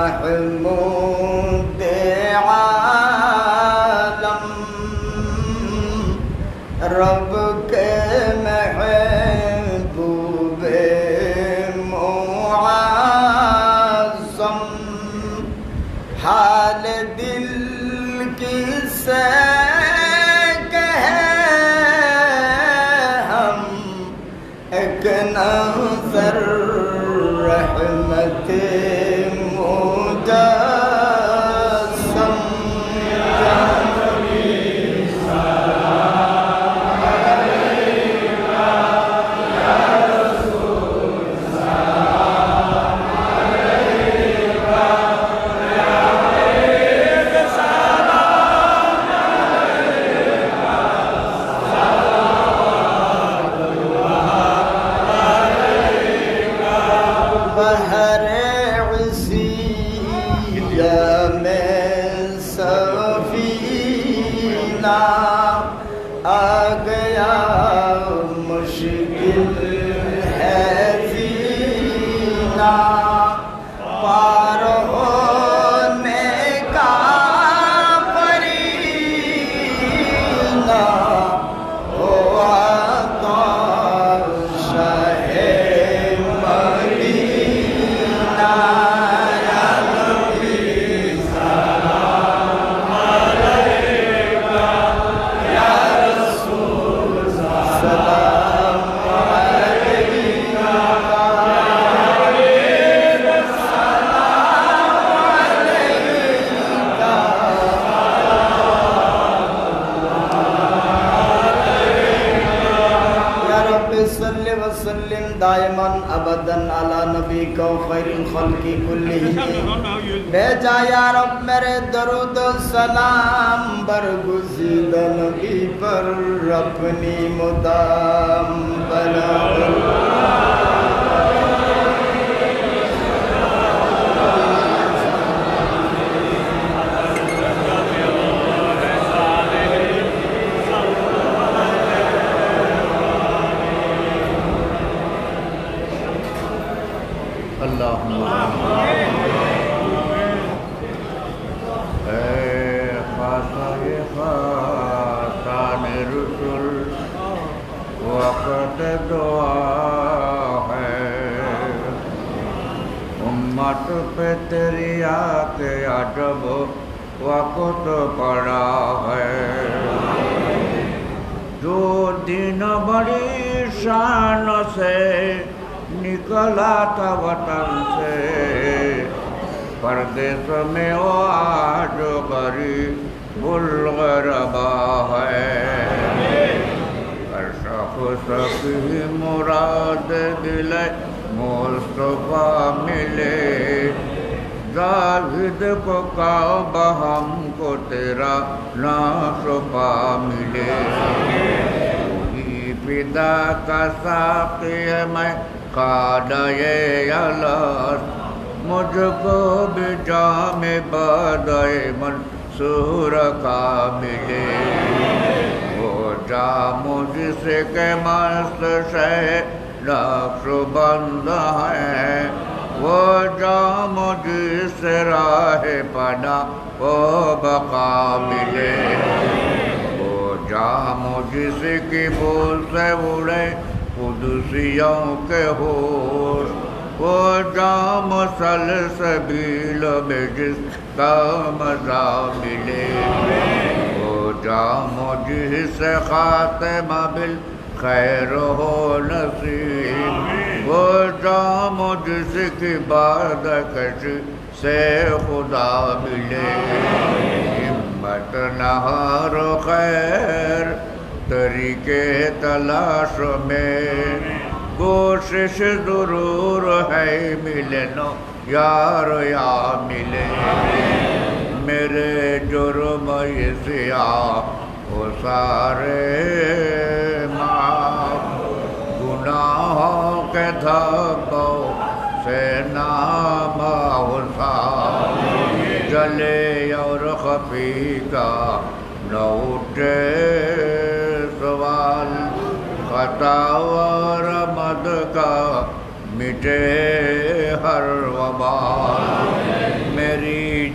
محمود عالم رب کے محبوب معظم حال دل کی سے ایک نظر رحمت مجسم یا نبی سلام علیکہ یا رسول سلام علیکہ یا حبیب سلام علیکہ صلوات اللہ بہر عصیہ میں سفینہ آ گیا مشکل ہے زینہ پار ہونے کا فریضہ ہوا تو شاہ مدینہ یا نبی سلام علیکہ یا رسول سلام علیکہ یا حبیب سلام علیکہ یا رب صل وسلم دائما ابدا علی نبیک و خیر الخلق کلہم بھیجا یا رب میرے درود و سلام برگزیدہ نبی پر اپنی مدام بنا اللہم اے خاصہ خاصان رسول وقت دعا ہے امت پہ تیری آتے عجب وقت پڑا ہے جو دن بڑی شان سے نکلا تھا وطن سے پردیس میں وہ آج غریب الغربا ہے ہر شخص کی مراد دل مصطفیٰ ملے زاہد کو کعبہ ہم کو تیرا ناشفا ملے فدا کا ساقی میں قادۂ الست مجھ کو بھی جام بدائے منصور کا ملے وہ جام جس کے مست شہ نقش بند ہے وہ جام جس راہ پناہ و بقا ملے جام جس کی بول سے اڑے قدسیوں کے ہوش وہ جام سلسبیل میں جس کا مزہ ملے وہ جام جس سے خاتمہ بالخیر ہو نصیب وہ جام جس کی بعد کشی سے خدا ملے ہمت نہار خیر طریقے تلاش میں کوشش ضرور ہے ملے نو یار یا ملے میرے جرم یہ سیاہ وہ سارے معاف گناہوں کے دھبوں سے نام حساب جلے اور خفی کا نہ اٹھے سوال خطا اور مد کا مٹے ہر وبال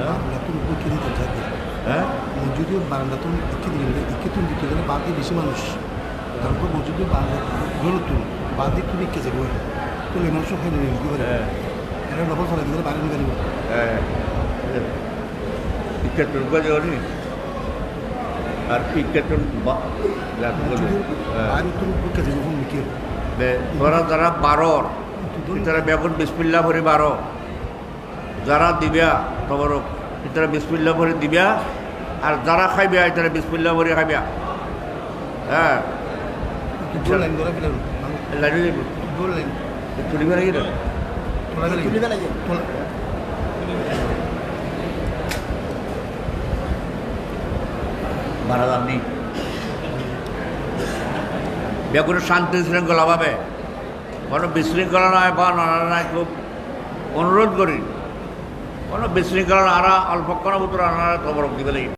বারান্দাতুন উইকে দিতে থাকে হ্যাঁ মসজিদে বারান্দাতুন ইকে দিলে বাদে বেশি মানুষ তারপর মসজিদে গরতুন বাদে তুমি কে যাবো তো এই মানুষ হয় না কি বলে এরা নবল ফলে দিলে বাড়ি নিয়ে গেল হ্যাঁ ইকে তুলবা যাওনি আর ইকে তুল বাড়িতুন উইকে যাবো ফোন মিকে তোরা যারা 12 ভিতরে বেগুন বিসমিল্লাহ ভরে 12 যারা দিবা তোমার ভিতরে বিসমিল্লাহ ভরে দিবা আর যারা খাইবা ভিতরে বিসমিল্লাহ ভরে খাইবা হ্যাঁ লাইন ধরে ফেলেন লাইন বললেন তুলিবা নাকি না তুলিবা লাগে বারাদার নেই বেগুনের শান্তি শৃঙ্খলা পাবে কোনো বিশৃঙ্খলা নয় বা নয় খুব অনুরোধ করি কোনো বিশৃঙ্খলা আরা অল্পক্ষণ ভিতরে আনারা খবর দিবে